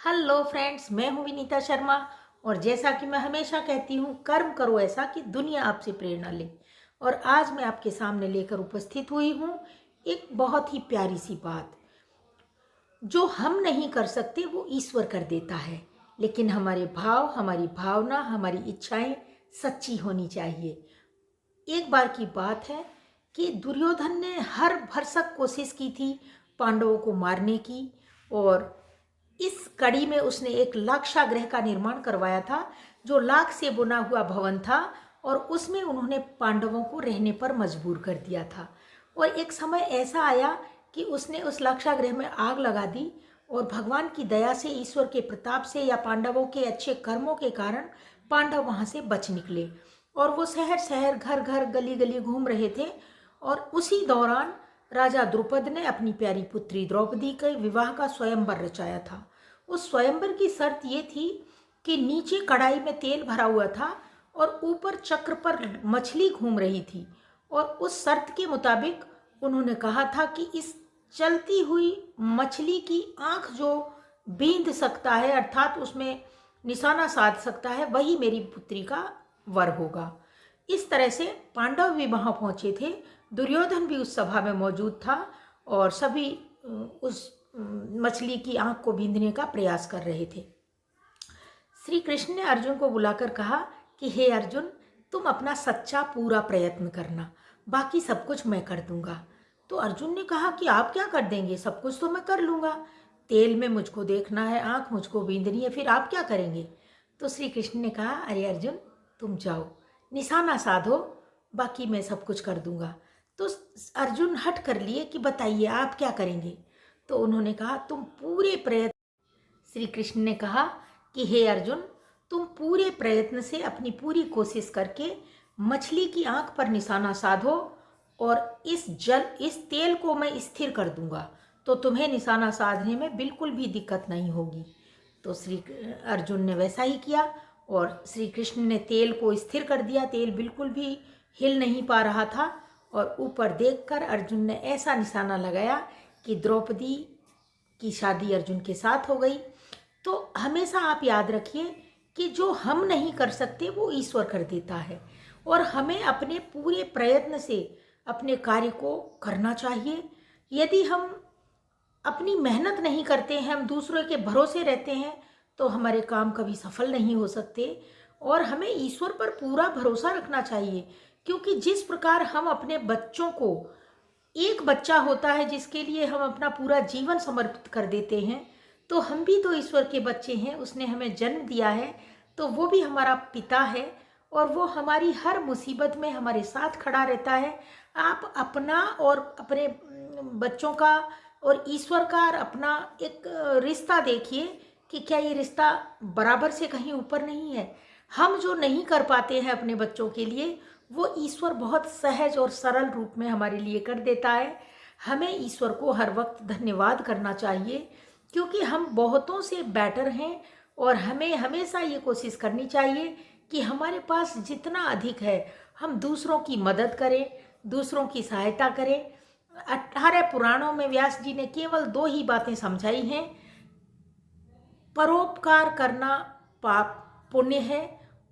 Hello friends, मैं हूं विनीता शर्मा। और जैसा कि मैं हमेशा कहती हूं, कर्म करो ऐसा कि दुनिया आपसे प्रेरणा ले। और आज मैं आपके सामने लेकर उपस्थित हुई हूं एक बहुत ही प्यारी सी बात। जो हम नहीं कर सकते वो ईश्वर कर देता है, लेकिन हमारे भाव, हमारी भावना, हमारी इच्छाएं सच्ची होनी चाहिए। एक बार की बात है कि दुर्योधन ने हर भरसक कोशिश की थी पांडवों को मारने की। और इस कड़ी में उसने एक लाक्षागृह का निर्माण करवाया था, जो लाख से बुना हुआ भवन था। और उसमें उन्होंने पांडवों को रहने पर मजबूर कर दिया था। और एक समय ऐसा आया कि उसने उस लाक्षागृह में आग लगा दी। और भगवान की दया से, ईश्वर के प्रताप से या पांडवों के अच्छे कर्मों के कारण पांडव वहां से बच निकले। और वो शहर शहर, घर घर, गली गली घूम रहे थे। और उसी दौरान राजा द्रुपद ने अपनी प्यारी पुत्री द्रौपदी के विवाह का स्वयंवर रचाया था। उस स्वयंवर की शर्त ये थी कि नीचे कढ़ाई में तेल भरा हुआ था और ऊपर चक्र पर मछली घूम रही थी। और उस शर्त के मुताबिक उन्होंने कहा था कि इस चलती हुई मछली की आंख जो बींध सकता है, अर्थात उसमें निशाना साध सकता है, वही मेरी पुत्री का वर होगा। इस तरह से पांडव भी वहां पहुंचे थे। दुर्योधन भी उस सभा में मौजूद था और सभी उस मछली की आंख को बींधने का प्रयास कर रहे थे। श्री कृष्ण ने अर्जुन को बुलाकर कहा कि हे अर्जुन, तुम अपना सच्चा पूरा प्रयत्न करना, बाकी सब कुछ मैं कर दूंगा। तो अर्जुन ने कहा कि आप क्या कर देंगे? सब कुछ तो मैं कर लूंगा। तेल में मुझको देखना है, आंख मुझको बींधनी है, फिर आप क्या करेंगे? तो श्री कृष्ण ने कहा, अरे अर्जुन, तुम जाओ, निशाना साधो, बाकी मैं सब कुछ कर दूंगा। तो अर्जुन हट कर लिए कि बताइए आप क्या करेंगे? तो उन्होंने कहा, तुम पूरे प्रयत्न श्री कृष्ण ने कहा कि हे अर्जुन, तुम पूरे प्रयत्न से अपनी पूरी कोशिश करके मछली की आंख पर निशाना साधो और इस तेल को मैं स्थिर कर दूंगा, तो तुम्हें निशाना साधने में बिल्कुल भी दिक्कत नहीं होगी। तो श्री अर्जुन ने वैसा ही किया और श्री कृष्ण ने तेल को स्थिर कर दिया। तेल बिल्कुल भी हिल नहीं पा रहा था। और ऊपर देखकर अर्जुन ने ऐसा निशाना लगाया कि द्रौपदी की शादी अर्जुन के साथ हो गई। तो हमेशा आप याद रखिए कि जो हम नहीं कर सकते वो ईश्वर कर देता है। और हमें अपने पूरे प्रयत्न से अपने कार्य को करना चाहिए। यदि हम अपनी मेहनत नहीं करते हैं, हम दूसरों के भरोसे रहते हैं, तो हमारे काम कभी सफल नहीं हो सकते। और हमें ईश्वर पर पूरा भरोसा रखना चाहिए, क्योंकि जिस प्रकार हम अपने बच्चों को, एक बच्चा होता है जिसके लिए हम अपना पूरा जीवन समर्पित कर देते हैं, तो हम भी तो ईश्वर के बच्चे हैं। उसने हमें जन्म दिया है, तो वो भी हमारा पिता है और वो हमारी हर मुसीबत में हमारे साथ खड़ा रहता है। आप अपना और अपने बच्चों का और ईश्वर का और अपना एक रिश्ता देखिए कि क्या ये रिश्ता बराबर से कहीं ऊपर नहीं है। हम जो नहीं कर पाते हैं अपने बच्चों के लिए, वो ईश्वर बहुत सहज और सरल रूप में हमारे लिए कर देता है। हमें ईश्वर को हर वक्त धन्यवाद करना चाहिए, क्योंकि हम बहुतों से बेटर हैं। और हमें हमेशा ये कोशिश करनी चाहिए कि हमारे पास जितना अधिक है, हम दूसरों की मदद करें, दूसरों की सहायता करें। 18 पुराणों में व्यास जी ने केवल 2 ही बातें समझाई हैं। परोपकार करना पाप पुण्य है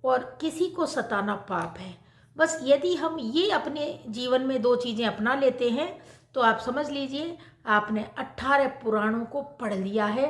और किसी को सताना पाप है। बस यदि हम ये अपने जीवन में 2 चीज़ें अपना लेते हैं, तो आप समझ लीजिए आपने 18 पुराणों को पढ़ लिया है